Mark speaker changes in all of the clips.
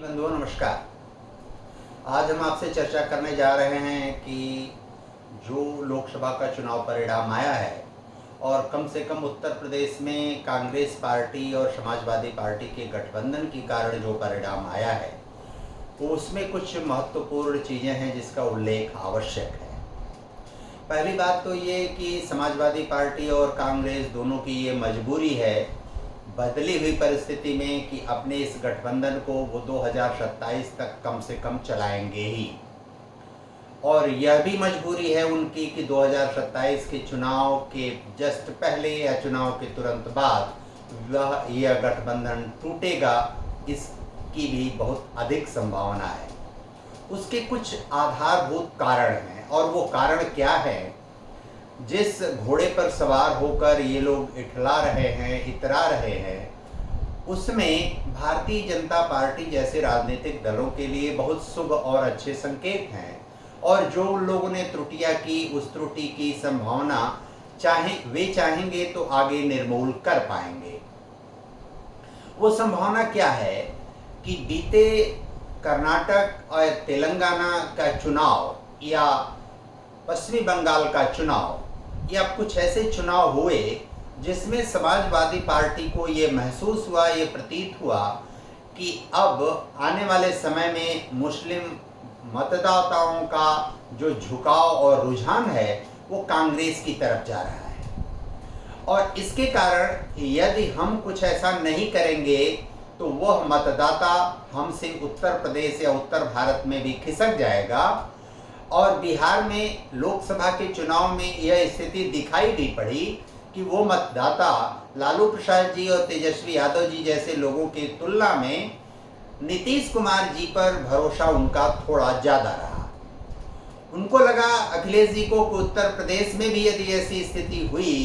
Speaker 1: बंधुओं नमस्कार। आज हम आपसे चर्चा करने जा रहे हैं कि जो लोकसभा का चुनाव परिणाम आया है और कम से कम उत्तर प्रदेश में कांग्रेस पार्टी और समाजवादी पार्टी के गठबंधन के कारण जो परिणाम आया है तो उसमें कुछ महत्वपूर्ण चीज़ें हैं जिसका उल्लेख आवश्यक है। पहली बात तो ये कि समाजवादी पार्टी और कांग्रेस दोनों की ये मजबूरी है बदली हुई परिस्थिति में कि अपने इस गठबंधन को वो 2027 तक कम से कम चलाएंगे ही, और यह भी मजबूरी है उनकी कि 2027 के चुनाव के जस्ट पहले या चुनाव के तुरंत बाद यह गठबंधन टूटेगा, इसकी भी बहुत अधिक संभावना है। उसके कुछ आधारभूत कारण हैं, और वो कारण क्या है? जिस घोड़े पर सवार होकर ये लोग इठला रहे हैं, इतरा रहे हैं, उसमें भारतीय जनता पार्टी जैसे राजनीतिक दलों के लिए बहुत शुभ और अच्छे संकेत हैं, और जो लोगों ने त्रुटियां की उस त्रुटि की संभावना वे चाहेंगे तो आगे निर्मूल कर पाएंगे। वो संभावना क्या है कि बीते कर्नाटक और तेलंगाना का चुनाव या पश्चिमी बंगाल का चुनाव या कुछ ऐसे चुनाव हुए जिसमें समाजवादी पार्टी को ये महसूस हुआ, ये प्रतीत हुआ कि अब आने वाले समय में मुस्लिम मतदाताओं का जो झुकाव और रुझान है वो कांग्रेस की तरफ जा रहा है, और इसके कारण यदि हम कुछ ऐसा नहीं करेंगे तो वह मतदाता हमसे उत्तर प्रदेश या उत्तर भारत में भी खिसक जाएगा। और बिहार में लोकसभा के चुनाव में यह स्थिति दिखाई भी पड़ी कि वो मतदाता लालू प्रसाद जी और तेजस्वी यादव जी जैसे लोगों की तुलना में नीतीश कुमार जी पर भरोसा उनका थोड़ा ज़्यादा रहा। उनको लगा अखिलेश जी को कि उत्तर प्रदेश में भी यदि ऐसी स्थिति हुई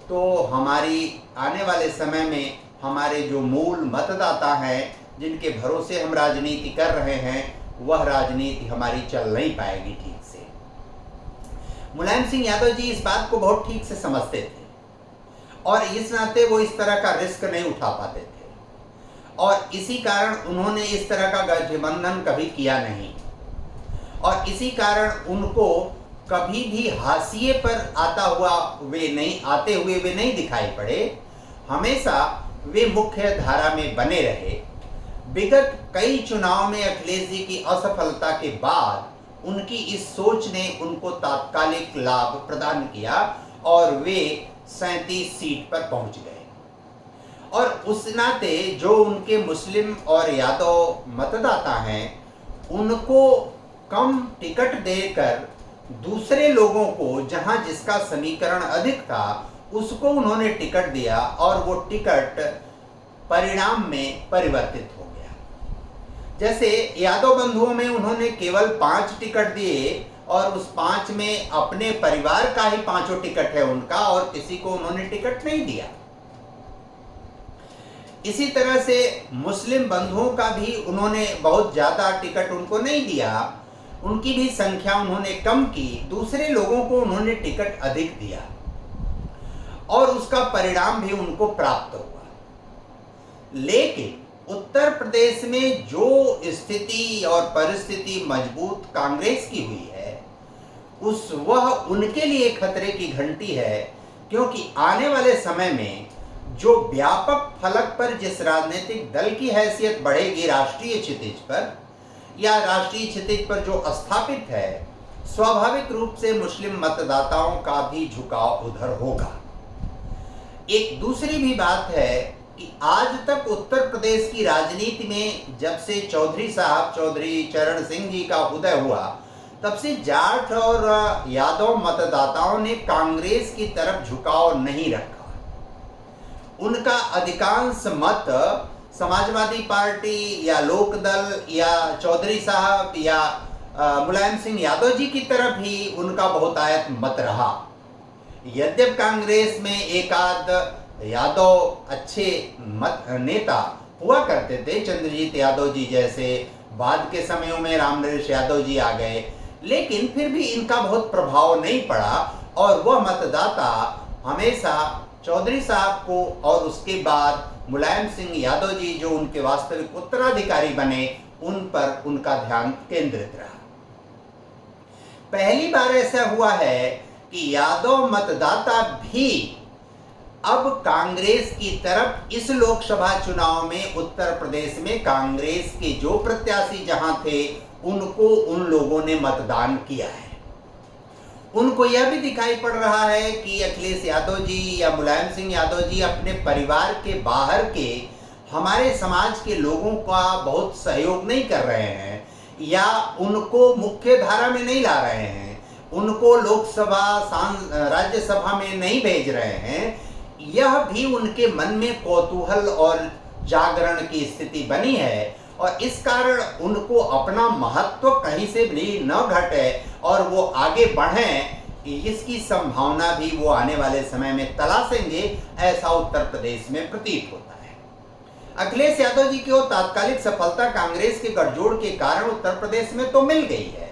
Speaker 1: तो हमारी आने वाले समय में हमारे जो मूल मतदाता हैं जिनके भरोसे हम राजनीति कर रहे हैं वह राजनीति हमारी चल नहीं पाएगी ठीक से। मुलायम सिंह यादव जी इस बात को बहुत ठीक से समझते थे, और इस नाते वो इस तरह का रिस्क नहीं उठा पाते थे, और इसी कारण उन्होंने इस तरह का गठबंधन कभी किया नहीं, और इसी कारण उनको कभी भी हाशिए पर आते हुए वे नहीं दिखाई पड़े। हमेशा वे मुख्य धारा में बने रहे। विगत कई चुनाव में अखिलेश जी की असफलता के बाद उनकी इस सोच ने उनको तात्कालिक लाभ प्रदान किया और वे 37 सीट पर पहुंच गए, और उस नाते जो उनके मुस्लिम और यादव मतदाता हैं उनको कम टिकट देकर दूसरे लोगों को, जहां जिसका समीकरण अधिक था उसको उन्होंने टिकट दिया, और वो टिकट परिणाम में परिवर्तित हो गया। जैसे यादव बंधुओं में उन्होंने केवल 5 टिकट दिए, और उस 5 में अपने परिवार का ही 5 टिकट है उनका, और किसी को उन्होंने टिकट नहीं दिया। इसी तरह से मुस्लिम बंधुओं का भी उन्होंने बहुत ज़्यादा टिकट उनको नहीं दिया, उनकी भी संख्या उन्होंने कम की, दूसरे लोगों को उन्होंने टिकट अधिक दिया, और उसका परिणाम भी उनको प्राप्त हुआ। लेकिन उत्तर प्रदेश में जो स्थिति और परिस्थिति मजबूत कांग्रेस की हुई है वह उनके लिए खतरे की घंटी है, क्योंकि आने वाले समय में जो व्यापक फलक पर जिस राजनीतिक दल की हैसियत बढ़ेगी राष्ट्रीय क्षितिज पर या राष्ट्रीय क्षितिज पर जो स्थापित है, स्वाभाविक रूप से मुस्लिम मतदाताओं का भी झुकाव उधर होगा। एक दूसरी भी बात है कि आज तक उत्तर प्रदेश की राजनीति में जब से चौधरी चरण सिंह जी का उदय हुआ तब से जाट और यादव मतदाताओं ने कांग्रेस की तरफ झुकाव नहीं रखा। उनका अधिकांश मत समाजवादी पार्टी या लोकदल या चौधरी साहब या मुलायम सिंह यादव जी की तरफ ही उनका बहुतायत मत रहा। यद्यप कांग्रेस में एक आध यादव अच्छे नेता हुआ करते थे, चंद्रजीत यादव जी जैसे, बाद के समयों में रामनरेश यादव जी आ गए, लेकिन फिर भी इनका बहुत प्रभाव नहीं पड़ा, और वह मतदाता हमेशा चौधरी साहब को और उसके बाद मुलायम सिंह यादव जी जो उनके वास्तविक उत्तराधिकारी बने उन पर उनका ध्यान केंद्रित रहा। पहली बार ऐसा हुआ है कि यादव मतदाता भी अब कांग्रेस की तरफ इस लोकसभा चुनाव में उत्तर प्रदेश में कांग्रेस के जो प्रत्याशी जहां थे उनको उन लोगों ने मतदान किया है। उनको यह भी दिखाई पड़ रहा है कि अखिलेश यादव जी या मुलायम सिंह यादव जी अपने परिवार के बाहर के हमारे समाज के लोगों का बहुत सहयोग नहीं कर रहे हैं या उनको मुख्य धारा में नहीं ला रहे हैं, उनको लोकसभा राज्यसभा में नहीं भेज रहे हैं। यह भी उनके मन में कौतूहल और जागरण की स्थिति बनी है और इस कारण उनको अपना महत्व कहीं से भी न घटे और वो आगे बढ़ें, इसकी संभावना भी वो आने वाले समय में तलाशेंगे, ऐसा उत्तर प्रदेश में प्रतीत होता है। अखिलेश यादव जी को तात्कालिक सफलता कांग्रेस के गठजोड़ के कारण उत्तर प्रदेश में तो मिल गई है,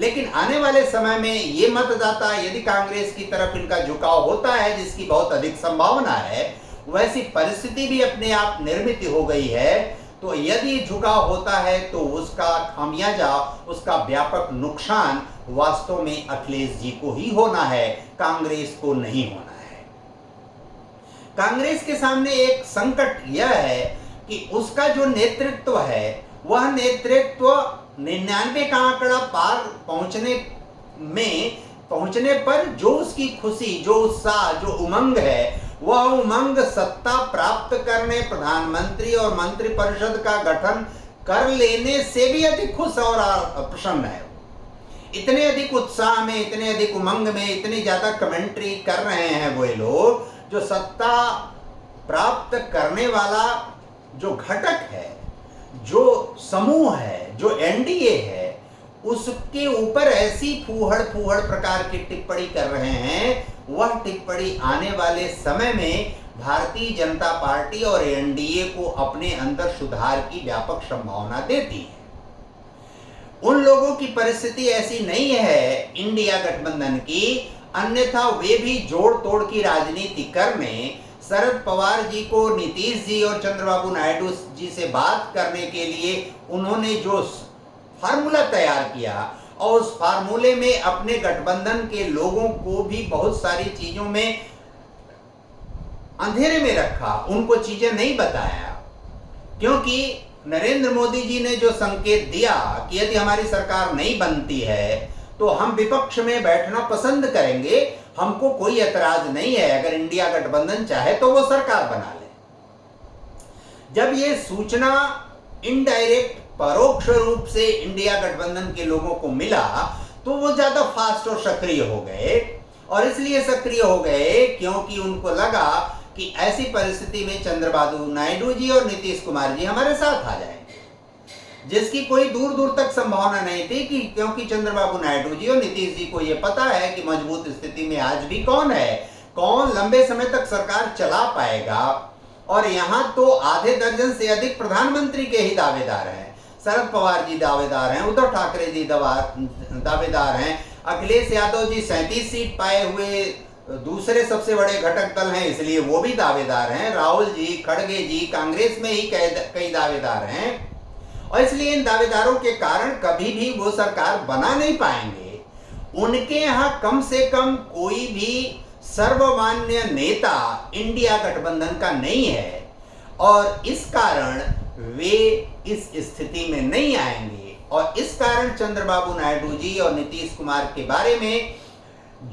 Speaker 1: लेकिन आने वाले समय में ये मतदाता यदि कांग्रेस की तरफ इनका झुकाव होता है, जिसकी बहुत अधिक संभावना है, वैसी परिस्थिति भी अपने आप निर्मित हो गई है, तो यदि झुकाव होता है तो उसका खामियाजा, उसका व्यापक नुकसान वास्तव में अखिलेश जी को ही होना है, कांग्रेस को नहीं होना है। कांग्रेस के सामने एक संकट यह है कि उसका जो नेतृत्व है वह नेतृत्व 99 का आंकड़ा पार पहुंचने पर जो उसकी खुशी, जो उत्साह, जो उमंग है, वह उमंग सत्ता प्राप्त करने, प्रधानमंत्री और मंत्रिपरिषद का गठन कर लेने से भी अधिक खुश और प्रसन्न है। इतने अधिक उत्साह में, इतने अधिक उमंग में, इतनी ज्यादा कमेंट्री कर रहे हैं वो लोग, जो सत्ता प्राप्त करने वाला जो घटक है, जो समूह है, जो एनडीए है, उसके ऊपर ऐसी फूहड़ प्रकार की टिप्पणी कर रहे हैं। वह टिप्पणी आने वाले समय में भारतीय जनता पार्टी और एनडीए को अपने अंदर सुधार की व्यापक संभावना देती है। उन लोगों की परिस्थिति ऐसी नहीं है इंडिया गठबंधन की, अन्यथा वे भी जोड़ तोड़ की राजनीति करने, शरद पवार जी को नीतीश जी और चंद्रबाबू नायडू जी से बात करने के लिए उन्होंने जो फार्मूला तैयार किया और उस फार्मूले में अपने गठबंधन के लोगों को भी बहुत सारी चीजों में अंधेरे में रखा, उनको चीजें नहीं बताया, क्योंकि नरेंद्र मोदी जी ने जो संकेत दिया कि यदि हमारी सरकार नहीं बनती है तो हम विपक्ष में बैठना पसंद करेंगे, हमको कोई एतराज नहीं है, अगर इंडिया गठबंधन चाहे तो वो सरकार बना ले। जब ये सूचना इनडायरेक्ट, परोक्ष रूप से इंडिया गठबंधन के लोगों को मिला तो वो ज्यादा फास्ट और सक्रिय हो गए, और इसलिए सक्रिय हो गए क्योंकि उनको लगा कि ऐसी परिस्थिति में चंद्रबाबू नायडू जी और नीतीश कुमार जी हमारे साथ आ जाएंगे, जिसकी कोई दूर दूर तक संभावना नहीं थी कि क्योंकि चंद्रबाबू नायडू जी और नीतीश जी को यह पता है कि मजबूत स्थिति में आज भी कौन है, कौन लंबे समय तक सरकार चला पाएगा। और यहां तो आधे दर्जन से अधिक प्रधानमंत्री के ही दावेदार हैं, शरद पवार जी दावेदार हैं, उद्धव ठाकरे जी दावेदार हैं, अखिलेश यादव जी 37 सीट पाए हुए दूसरे सबसे बड़े घटक दल हैं, इसलिए वो भी दावेदार हैं, राहुल जी, खड़गे जी कांग्रेस में ही कई दावेदार हैं, और इसलिए इन दावेदारों के कारण कभी भी वो सरकार बना नहीं पाएंगे। उनके यहाँ कम से कम कोई भी सर्वमान्य नेता इंडिया गठबंधन का नहीं है, और इस कारण वे इस स्थिति में नहीं आएंगे। और इस कारण चंद्रबाबू नायडू जी और नीतीश कुमार के बारे में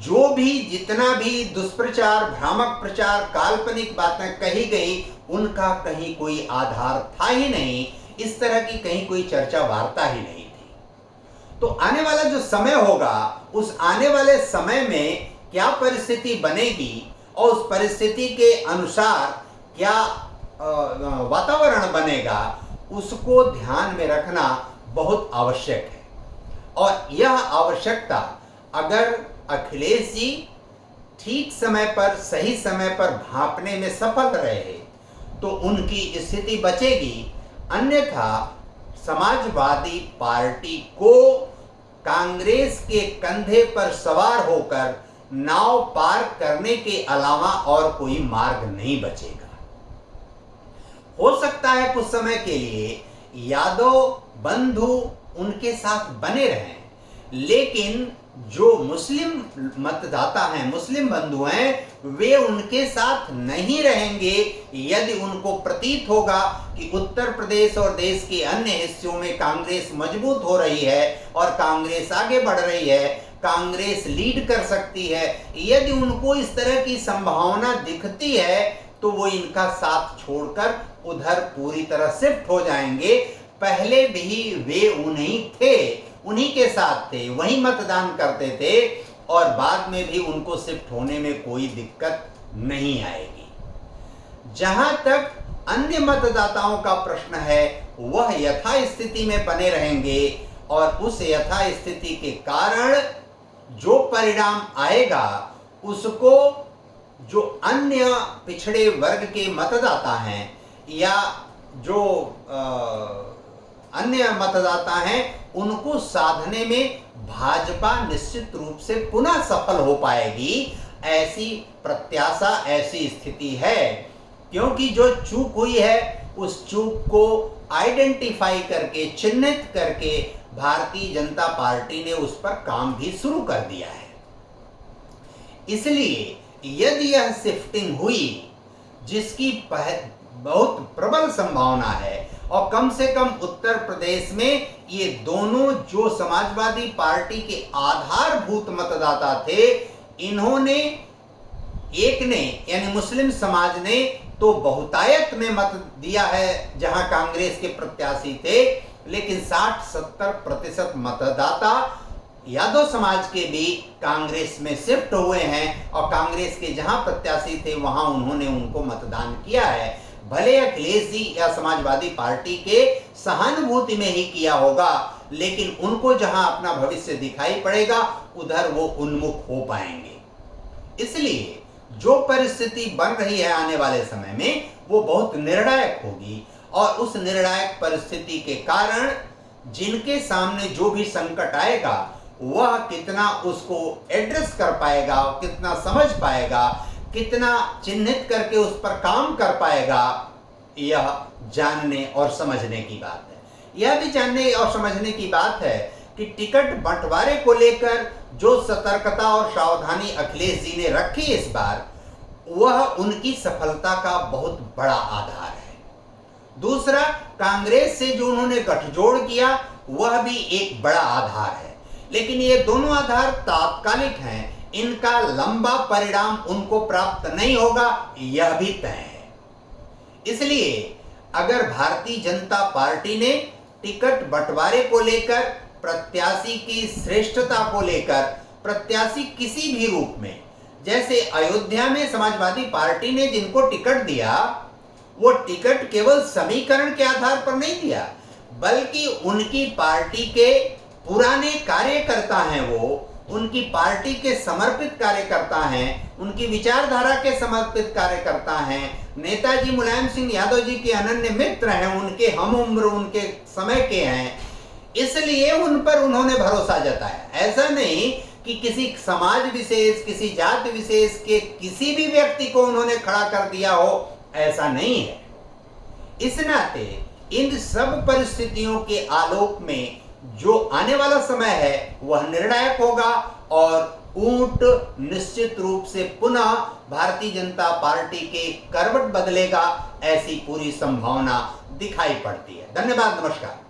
Speaker 1: जो भी जितना भी दुष्प्रचार, भ्रामक प्रचार, काल्पनिक बातें कही गई, उनका कहीं कोई आधार था ही नहीं, इस तरह की कहीं कोई चर्चा वार्ता ही नहीं थी। तो आने वाला जो समय होगा, उस आने वाले समय में क्या परिस्थिति बनेगी और उस परिस्थिति के अनुसार क्या वातावरण बनेगा, उसको ध्यान में रखना बहुत आवश्यक है। और यह आवश्यकता अगर अखिलेश जी ठीक समय पर, सही समय पर भांपने में सफल रहे तो उनकी स्थिति बचेगी, अन्यथा समाजवादी पार्टी को कांग्रेस के कंधे पर सवार होकर नाव पार करने के अलावा और कोई मार्ग नहीं बचेगा। हो सकता है कुछ समय के लिए यादव बंधु उनके साथ बने रहें, लेकिन जो मुस्लिम मतदाता हैं, मुस्लिम बंधु हैं, वे उनके साथ नहीं रहेंगे यदि उनको प्रतीत होगा कि उत्तर प्रदेश और देश के अन्य हिस्सों में कांग्रेस मजबूत हो रही है और कांग्रेस आगे बढ़ रही है, कांग्रेस लीड कर सकती है। यदि उनको इस तरह की संभावना दिखती है तो वो इनका साथ छोड़कर उधर पूरी तरह शिफ्ट हो जाएंगे। पहले भी वे उन्हीं के साथ थे, वही मतदान करते थे और बाद में भी उनको शिफ्ट होने में कोई दिक्कत नहीं आएगी। जहां तक अन्य मतदाताओं का प्रश्न है, वह यथास्थिति में बने रहेंगे और उस यथास्थिति के कारण जो परिणाम आएगा उसको जो अन्य पिछड़े वर्ग के मतदाता हैं या जो अन्य मतदाता हैं, उनको साधने में भाजपा निश्चित रूप से पुनः सफल हो पाएगी, ऐसी प्रत्याशा, ऐसी स्थिति है। क्योंकि जो चूक हुई है उस चूक को आइडेंटिफाई करके, चिन्हित करके भारतीय जनता पार्टी ने उस पर काम भी शुरू कर दिया है। इसलिए यदि यह शिफ्टिंग हुई, जिसकी बहुत प्रबल संभावना है, और कम से कम उत्तर प्रदेश में ये दोनों जो समाजवादी पार्टी के आधारभूत मतदाता थे, इन्होंने, एक ने यानी मुस्लिम समाज ने तो बहुतायत में मत दिया है जहां कांग्रेस के प्रत्याशी थे, लेकिन 60-70% मतदाता यादव समाज के भी कांग्रेस में शिफ्ट हुए हैं और कांग्रेस के जहां प्रत्याशी थे वहां उन्होंने उनको मतदान किया है। भले अखिलेश जी या समाजवादी पार्टी के सहानुभूति में ही किया होगा, लेकिन उनको जहां अपना भविष्य दिखाई पड़ेगा उधर वो उन्मुख हो पाएंगे। इसलिए जो परिस्थिति बन रही है आने वाले समय में वो बहुत निर्णायक होगी और उस निर्णायक परिस्थिति के कारण जिनके सामने जो भी संकट आएगा वह कितना उसको एड्रेस कर पाएगा, कितना समझ पाएगा, कितना चिन्हित करके उस पर काम कर पाएगा, यह जानने और समझने की बात है। यह भी जानने और समझने की बात है कि टिकट बंटवारे को लेकर जो सतर्कता और सावधानी अखिलेश जी ने रखी इस बार, वह उनकी सफलता का बहुत बड़ा आधार है। दूसरा, कांग्रेस से जो उन्होंने गठजोड़ किया वह भी एक बड़ा आधार है, लेकिन ये दोनों आधार तात्कालिक हैं, इनका लंबा परिणाम उनको प्राप्त नहीं होगा, यह भी तय है। इसलिए अगर भारतीय जनता पार्टी ने टिकट बंटवारे को लेकर, प्रत्याशी की श्रेष्ठता को लेकर, प्रत्याशी किसी भी रूप में, जैसे अयोध्या में समाजवादी पार्टी ने जिनको टिकट दिया, वो टिकट केवल समीकरण के आधार पर नहीं दिया, बल्कि उनकी पार्टी के पुराने कार्यकर्ता हैं, वो उनकी पार्टी के समर्पित कार्यकर्ता हैं, उनकी विचारधारा के समर्पित कार्यकर्ता हैं, नेताजी मुलायम सिंह यादव जी के अनन्य मित्र हैं, उनके हम उम्र, उनके समय के हैं, इसलिए उन पर उन्होंने भरोसा जताया। ऐसा नहीं कि किसी समाज विशेष, किसी जाति विशेष के किसी भी व्यक्ति को उन्होंने खड़ा कर दिया हो, ऐसा नहीं है। इस नाते इन सब परिस्थितियों के आलोक में जो आने वाला समय है वह निर्णायक होगा और ऊंट निश्चित रूप से पुनः भारतीय जनता पार्टी के करवट बदलेगा, ऐसी पूरी संभावना दिखाई पड़ती है। धन्यवाद, नमस्कार।